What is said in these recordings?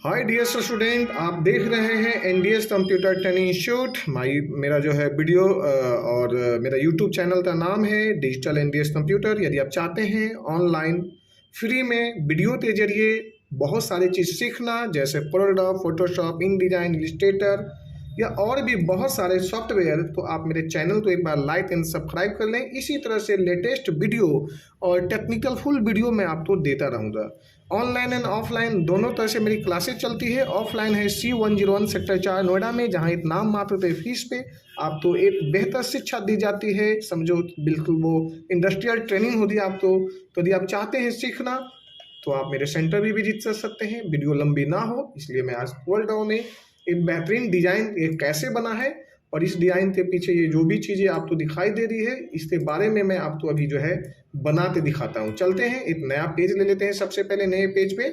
Hi dear student, आप देख रहे हैं एनडीएस कंप्यूटर ट्रेनिंग इंस्टीट्यूट। मेरा जो है वीडियो और मेरा यूट्यूब चैनल का नाम है डिजिटल एनडीएस कंप्यूटर। यदि आप चाहते हैं ऑनलाइन फ्री में वीडियो के जरिए बहुत सारी चीज़ सीखना, जैसे कोरलड्रॉ, फोटोशॉप, इन डिजाइन, इलस्ट्रेटर या और भी बहुत सारे सॉफ्टवेयर, तो आप मेरे चैनल को एक बार लाइक एंड सब्सक्राइब कर लें। इसी तरह से लेटेस्ट वीडियो और टेक्निकल फुल वीडियो मैं आपको देता रहूँगा। ऑनलाइन एंड ऑफलाइन दोनों तरह से मेरी क्लासेस चलती है। ऑफलाइन है C101 सेक्टर 4 नोएडा में, जहाँ एक नाम मात्र पे फीस पे आपको एक बेहतर शिक्षा दी जाती है। समझो बिल्कुल वो इंडस्ट्रियल ट्रेनिंग होती है आपको। तो यदि आप चाहते हैं सीखना तो आप मेरे सेंटर भी विजिट कर सकते हैं। वीडियो लंबी ना हो इसलिए मैं आज बोल रहा हूँ। मैं एक बेहतरीन डिज़ाइन ये कैसे बना है और इस डिज़ाइन के पीछे ये जो भी चीज़ें आपको दिखाई दे रही है, इसके बारे में मैं आपको अभी जो है बना के दिखाता हूँ। चलते हैं, एक नया पेज ले लेते हैं। सबसे पहले नए पेज पे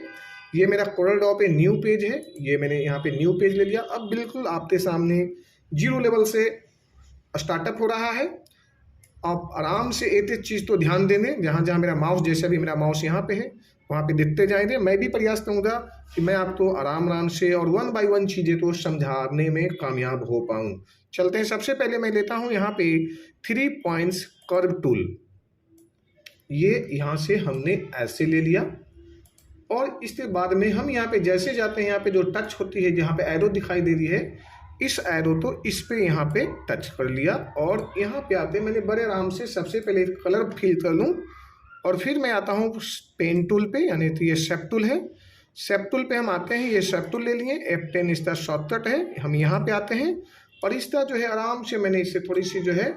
ये मेरा कोरलड्रॉ पे न्यू पेज है। ये मैंने यहाँ पे न्यू पेज ले लिया। अब बिल्कुल आपके सामने जीरो लेवल से स्टार्टअप हो रहा है। आप आराम से एक एक चीज़ तो ध्यान देंगे, जहाँ जहाँ मेरा माउस, जैसे भी मेरा माउस यहाँ पे है वहाँ पे देखते जाएंगे। मैं भी प्रयास करूँगा कि मैं आपको आराम आराम से और वन बाय वन चीज़ें तो समझाने में कामयाब हो पाऊँ। चलते हैं। सबसे पहले मैं लेता हूँ यहाँ पे 3 पॉइंट्स कर्व टूल। ये यहाँ से हमने ऐसे ले लिया और इसके बाद में हम यहाँ पे जैसे जाते हैं, यहाँ पे जो टच होती है, जहाँ पे एरो दिखाई दे रही है, इस एरो तो इस पे यहाँ पे टच कर लिया और यहाँ पे आते मैंने बड़े आराम से सबसे पहले कलर फिल कर लूँ और फिर मैं आता हूँ पेन टूल पे, यानी तो ये शेप टूल है। शेप टूल पे हम आते हैं, ये शेप टूल ले लिए। F10 इसका शॉर्टकट है। हम यहाँ पे आते हैं और इसका जो है आराम से मैंने इससे थोड़ी सी जो है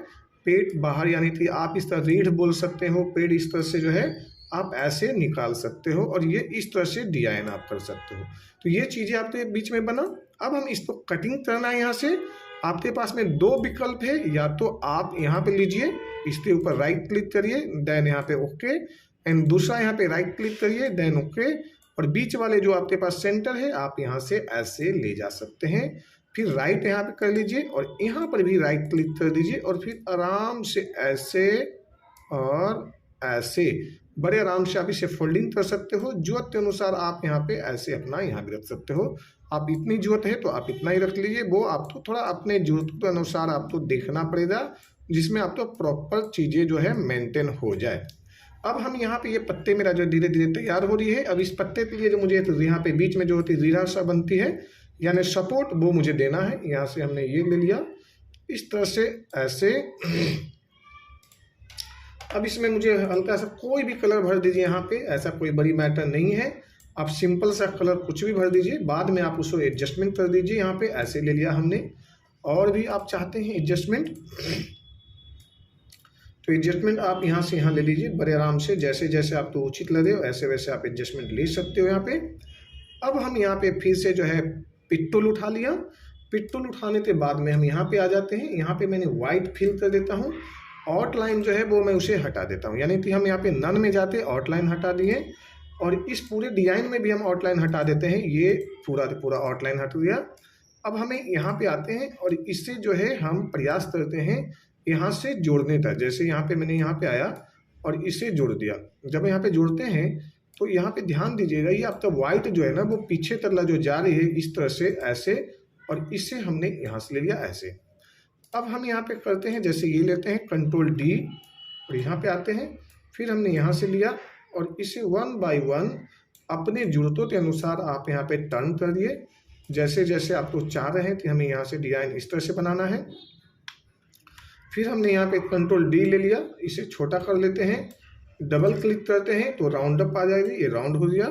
पेट बाहर, यानी कि आप इसका रीढ़ बोल सकते हो, पेट इस तरह से जो है आप ऐसे निकाल सकते हो और ये इस तरह से डिजाइन आप कर सकते हो। तो ये चीज़ें आपके बीच में बना। अब हम इसको कटिंग करना है। यहाँ से आपके पास में दो विकल्प है, या तो आप यहाँ पे लीजिए, इसके ऊपर राइट क्लिक करिए, देन यहाँ पे ओके, एंड दूसरा यहाँ पे राइट क्लिक करिए, देन ओके, और बीच वाले जो आपके पास सेंटर है आप यहाँ से ऐसे ले जा सकते हैं। फिर राइट यहाँ पे कर लीजिए और यहाँ पर भी राइट क्लिक कर दीजिए और फिर आराम से ऐसे और ऐसे बड़े आराम से आप इसे फोल्डिंग कर सकते हो। जरूरत के अनुसार आप यहाँ पे ऐसे अपना यहाँ भी रख सकते हो। आप इतनी जरूरत है तो आप इतना ही रख लीजिए। वो आपको थोड़ा अपने जरूरत के अनुसार आपको देखना पड़ेगा, जिसमें आपको प्रॉपर चीज़ें जो है मेंटेन हो जाए। अब हम यहाँ पे ये पत्ते मेरा जो धीरे धीरे तैयार हो रही है। अब इस पत्ते के लिए जो मुझे यहाँ पे बीच में जो होती रीढ़ा सा बनती है, यानी सपोर्ट, वो मुझे देना है। यहाँ से हमने ये ले लिया इस तरह से ऐसे। अब इसमें मुझे हल्का सा कोई भी कलर भर दीजिए यहाँ पे, ऐसा कोई बड़ी मैटर नहीं है। आप सिंपल सा कलर कुछ भी भर दीजिए, बाद में आप उसको एडजस्टमेंट कर दीजिए। यहाँ पे ऐसे ले लिया हमने। और भी आप चाहते हैं एडजस्टमेंट तो एडजस्टमेंट आप यहाँ से यहाँ ले लीजिए बड़े आराम से, जैसे जैसे आपको उचित लगे वैसे वैसे आप एडजस्टमेंट ले सकते हो यहाँ पे। अब हम यहाँ पे फिर से जो है पिक टूल उठा लिया। पिक टूल उठाने के बाद में हम यहाँ पे आ जाते हैं। यहाँ पे मैंने व्हाइट फिल कर देता हूँ। आउटलाइन जो है वो मैं उसे हटा देता हूँ, यानी कि हम यहाँ पे नन में जाते आउटलाइन हटा दिए और इस पूरे डिजाइन में भी हम आउटलाइन हटा देते हैं। ये पूरा पूरा आउटलाइन हट गया। अब हमें यहाँ पे आते हैं और इससे जो है हम प्रयास करते हैं यहाँ से जोड़ने का। जैसे यहाँ पे मैंने यहाँ पे आया और इसे जोड़ दिया। जब यहाँ पे जोड़ते हैं तो यहाँ पे ध्यान दीजिएगा, ये आपका व्हाइट जो है ना वो पीछे तरला जो जा रही है इस तरह से ऐसे, और इससे हमने यहाँ से ले लिया ऐसे। अब हम यहाँ पे करते हैं, जैसे ये लेते हैं कंट्रोल D और यहाँ पे आते हैं। फिर हमने यहाँ से लिया और इसे वन बाय वन अपने जरूरतों के अनुसार आप यहाँ पे टर्न कर दिए, जैसे जैसे आपको चाह रहे हैं कि हमें यहाँ से डिजाइन इस तरह से बनाना है। फिर हमने यहाँ पे कंट्रोल D ले लिया, इसे छोटा कर लेते हैं, डबल क्लिक करते हैं तो राउंड अप आ जाएगी, ये राउंड हो गया।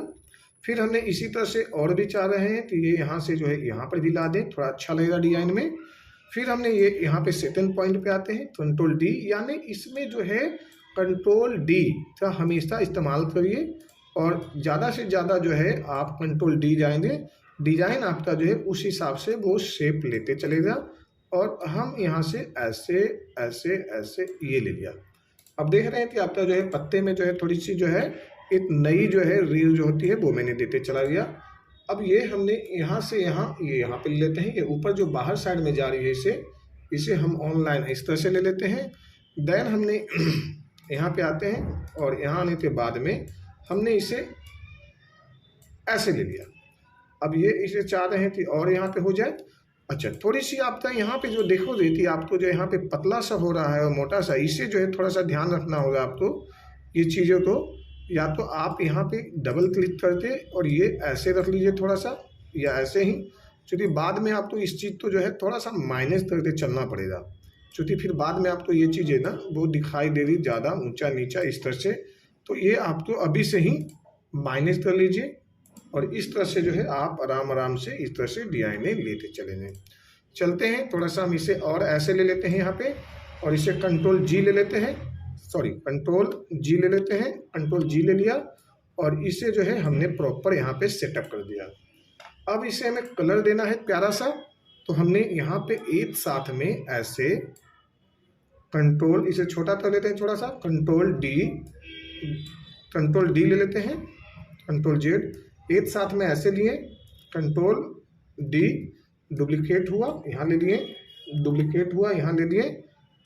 फिर हमने इसी तरह से और भी चाह रहे हैं कि ये यहाँ से जो है यहाँ पर भी ला दें, थोड़ा अच्छा लगेगा डिजाइन में। फिर हमने ये यहाँ पे सेकंड पॉइंट पे आते हैं, कंट्रोल D, यानी इसमें जो है कंट्रोल D का हमेशा इस्तेमाल करिए और ज़्यादा से ज़्यादा जो है आप कंट्रोल D जाएंगे, डिजाइन आपका जो है उस हिसाब से वो शेप लेते चलेगा। और हम यहाँ से ऐसे ऐसे ऐसे ये ले लिया। अब देख रहे हैं कि आपका जो है पत्ते में जो है थोड़ी सी जो है एक नई जो है रील जो होती है वो मैंने देते चला गया। अब ये हमने यहाँ से यहाँ ये यहाँ पे ले लेते हैं। ये ऊपर जो बाहर साइड में जा रही है इसे हम ऑनलाइन इस तरह से ले लेते हैं। देन हमने यहाँ पे आते हैं और यहाँ आने के बाद में हमने इसे ऐसे ले लिया। अब ये इसे चाह रहे हैं कि और यहाँ पे हो जाए। अच्छा, थोड़ी सी आपका यहाँ पे जो देखो रेती आपको जो यहाँ पे पतला सा हो रहा है और मोटा सा, इसे जो है थोड़ा सा ध्यान रखना होगा आपको ये चीज़ों को। या तो आप यहाँ पे डबल क्लिक करके और ये ऐसे रख लीजिए थोड़ा सा, या ऐसे ही, क्योंकि बाद में आपको इस चीज़ को जो है थोड़ा सा माइनस करके चलना पड़ेगा, क्योंकि फिर बाद में आपको ये चीज़ें ना वो दिखाई दे रही ज़्यादा ऊंचा नीचा इस तरह से। तो ये आपको अभी से ही माइनस कर लीजिए और इस तरह से जो है आप आराम आराम से इस तरह से DI में लेते चलेंगे। चलते हैं थोड़ा सा हम इसे और ऐसे ले लेते हैं यहाँ पे, और इसे कंट्रोल G ले लेते हैं, सॉरी कंट्रोल G ले लेते हैं, कंट्रोल G ले लिया और इसे जो है हमने प्रॉपर यहाँ पे सेटअप कर दिया। अब इसे हमें कलर देना है प्यारा सा, तो हमने यहाँ पे एक साथ में ऐसे कंट्रोल, इसे छोटा कर लेते हैं थोड़ा सा, कंट्रोल D ले लेते हैं, कंट्रोल Z, एक साथ में ऐसे लिए, कंट्रोल D, डुप्लीकेट हुआ यहाँ ले लिए, डुप्लीकेट हुआ यहाँ ले लिए,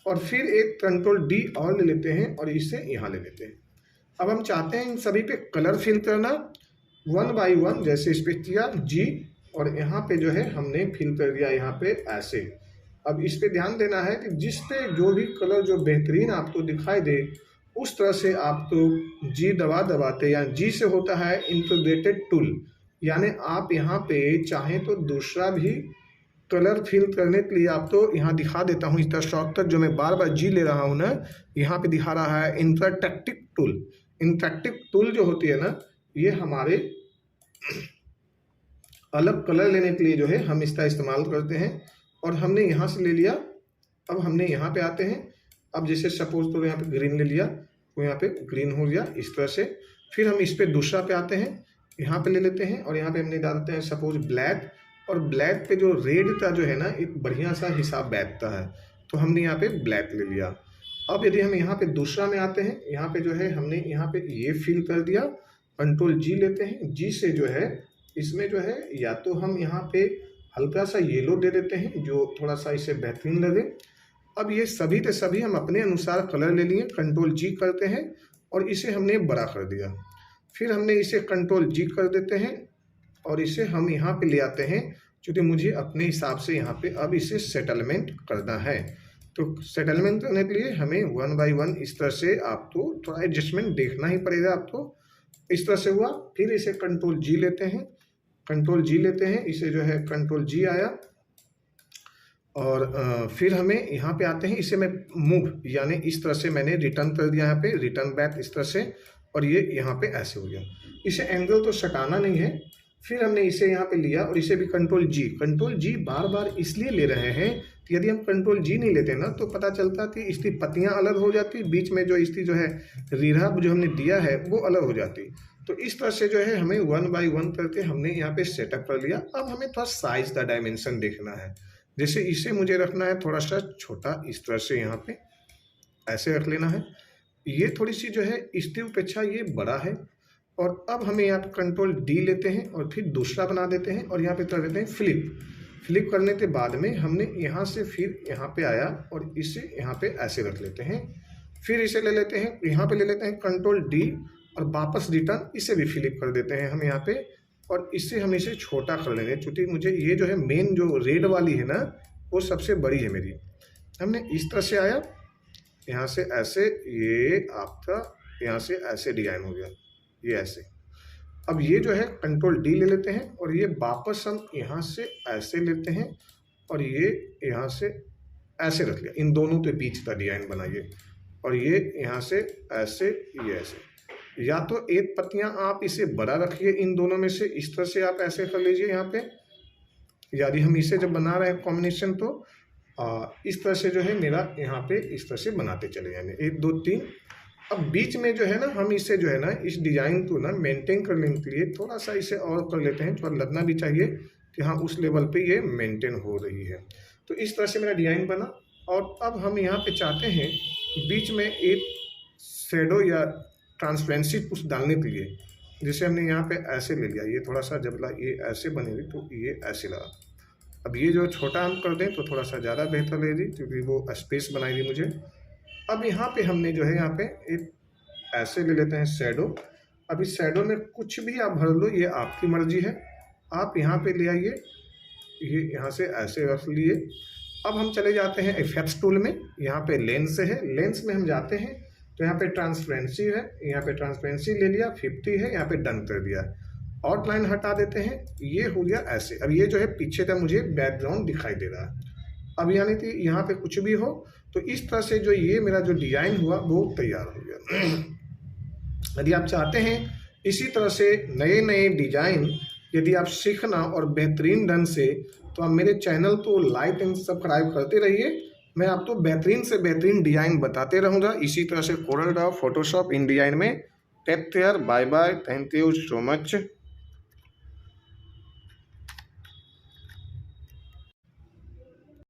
और फिर एक कंट्रोल D और ले लेते हैं और इसे यहाँ ले लेते हैं। अब हम चाहते हैं इन सभी पे कलर फिल करना, 1 बाई 1, जैसे इस पे किया G, और यहाँ पे जो है हमने फिल कर दिया यहाँ पे ऐसे। अब इस पे ध्यान देना है कि जिस पे जो भी कलर जो बेहतरीन आपको दिखाई दे उस तरह से आपको G दबाते, या G से होता है इंटीग्रेटेड टूल, यानी आप यहाँ पे चाहें तो दूसरा भी कलर फिल करने के लिए आपको यहाँ दिखा देता हूँ इस तरह शॉर्टकट, जो मैं बार बार G ले रहा हूँ ना, यहाँ पे दिखा रहा है इंटरैक्टिव टूल। इंटरैक्टिव टूल जो होती है ना, ये हमारे अलग कलर लेने के लिए जो है हम इसका इस्तेमाल करते हैं। और हमने यहाँ से ले लिया, अब हमने यहाँ पे आते हैं, अब जैसे सपोज तो यहाँ पे ग्रीन ले लिया तो यहाँ पे ग्रीन हो गया इस तरह से। फिर हम इस पे दूसरा पे आते हैं, यहाँ पे ले लेते हैं और यहाँ पे हमने डाल देते हैं सपोज ब्लैक, और ब्लैक पे जो रेड का जो है ना एक बढ़िया सा हिसाब बैठता है, तो हमने यहाँ पे ब्लैक ले लिया। अब यदि हम यहाँ पे दूसरा में आते हैं, यहाँ पे जो है हमने यहाँ पे ये फिल कर दिया, कंट्रोल G लेते हैं, G से जो है इसमें जो है या तो हम यहाँ पे हल्का सा येलो दे देते हैं जो थोड़ा सा इसे बेहतरीन लगे। अब ये सभी के सभी हम अपने अनुसार कलर ले लिए, कंट्रोल G करते हैं और इसे हमने बड़ा कर दिया। फिर हमने इसे कंट्रोल G कर देते हैं और इसे हम यहाँ पे ले आते हैं, क्योंकि मुझे अपने हिसाब से यहाँ पे अब इसे सेटलमेंट करना है। तो सेटलमेंट करने के लिए हमें 1 बाई 1 इस तरह से आपको थोड़ा एडजस्टमेंट देखना ही पड़ेगा आपको। इस तरह से हुआ, फिर इसे कंट्रोल G लेते हैं, कंट्रोल G लेते हैं, इसे जो है कंट्रोल G आया, और फिर हमें यहाँ पे आते हैं, इसे मैं मूव यानी इस तरह से मैंने रिटर्न कर दिया, यहाँ पे रिटर्न बैक इस तरह से, और ये यहाँ पे ऐसे हो गया। इसे एंगल तो सटाना नहीं है। फिर हमने इसे यहाँ पे लिया और इसे भी कंट्रोल G बार बार इसलिए ले रहे हैं कि यदि हम कंट्रोल G नहीं लेते ना तो पता चलता कि इसकी पत्तियाँ अलग हो जाती, बीच में जो इसकी जो है रीढ़ा जो हमने दिया है वो अलग हो जाती। तो इस तरह से जो है हमें 1 बाई 1 करके हमने यहाँ पे सेटअप कर लिया। अब हमें थोड़ा साइज का डायमेंशन देखना है, जैसे इसे मुझे रखना है थोड़ा सा छोटा, इस तरह से यहाँ पे ऐसे रख लेना है। ये थोड़ी सी जो है इसकी अपेक्षा ये बड़ा है, और अब हमें यहाँ पे कंट्रोल D लेते हैं और फिर दूसरा बना देते हैं और यहाँ पे कर देते हैं फ्लिप करने के बाद में हमने यहाँ से फिर यहाँ पे आया और इसे यहाँ पे ऐसे रख लेते हैं। फिर इसे ले लेते हैं, यहाँ पे ले लेते हैं कंट्रोल D और वापस रिटर्न, इसे भी फ्लिप कर देते हैं हम यहाँ पे, और इससे हम इसे छोटा कर लेंगे, क्योंकि मुझे ये जो है मेन जो रेड वाली है ना वो सबसे बड़ी है मेरी। हमने इस तरह से आया, यहाँ से ऐसे, ये आपका यहाँ से ऐसे डिजाइन हो गया, ये ऐसे। अब ये जो है कंट्रोल D ले लेते हैं और ये वापस हम यहाँ से ऐसे लेते हैं और ये यहाँ से ऐसे रख लिया, इन दोनों के बीच का डिजाइन बनाइए, और ये यहाँ से ऐसे, ये ऐसे। या तो एक पत्तियाँ आप इसे बड़ा रखिए इन दोनों में से, इस तरह से आप ऐसे कर लीजिए यहाँ पे, यदि हम इसे जब बना रहे हैं कॉम्बिनेशन तो इस तरह से जो है मेरा यहाँ पे इस तरह से बनाते चले जाएंगे, 1 2 3। अब बीच में जो है ना हम इसे जो है ना इस डिज़ाइन को ना मेंटेन करने के लिए थोड़ा सा इसे और कर लेते हैं, थोड़ा लगना भी चाहिए कि हाँ उस लेवल पे ये मेंटेन हो रही है। तो इस तरह से मेरा डिज़ाइन बना, और अब हम यहाँ पे चाहते हैं बीच में एक शेडो या ट्रांसपेरेंसी कुछ डालने के लिए, जैसे हमने यहाँ पे ऐसे ले लिया, ये थोड़ा सा जब ये ऐसे बनेगी तो ये ऐसे लगा। अब ये जो छोटा हम कर दें तो थोड़ा सा ज़्यादा बेहतर लगेगी, क्योंकि वो स्पेस बनाएगी मुझे। अब यहाँ पे हमने जो है यहाँ पे एक ऐसे ले लेते हैं शेडो। अब इस शेडो में कुछ भी आप भर लो, ये आपकी मर्जी है। आप यहाँ पे ले आइए, ये यहाँ से ऐसे रख लिए। अब हम चले जाते हैं इफेक्ट्स टूल में, यहाँ पे लेंस है, लेंस में हम जाते हैं तो यहाँ पे ट्रांसपेरेंसी है, यहाँ पे ट्रांसपेरेंसी ले लिया, 50 है, यहाँ पे डन कर दिया। आउटलाइन हटा देते हैं, ये हो गया ऐसे। अब ये जो है पीछे का मुझे बैकग्राउंड दिखाई दे रहा है। अब यानी कि यहाँ पे कुछ भी हो तो इस तरह से जो ये मेरा जो डिज़ाइन हुआ वो तैयार हो गया। यदि आप चाहते हैं इसी तरह से नए नए डिज़ाइन यदि आप सीखना और बेहतरीन ढंग से, तो आप मेरे चैनल को लाइक एंड सब्सक्राइब करते रहिए। मैं आपको बेहतरीन से बेहतरीन डिज़ाइन बताते रहूँगा इसी तरह से। CorelDRAW, Photoshop InDesign में। Take care, bye bye, thank you so much.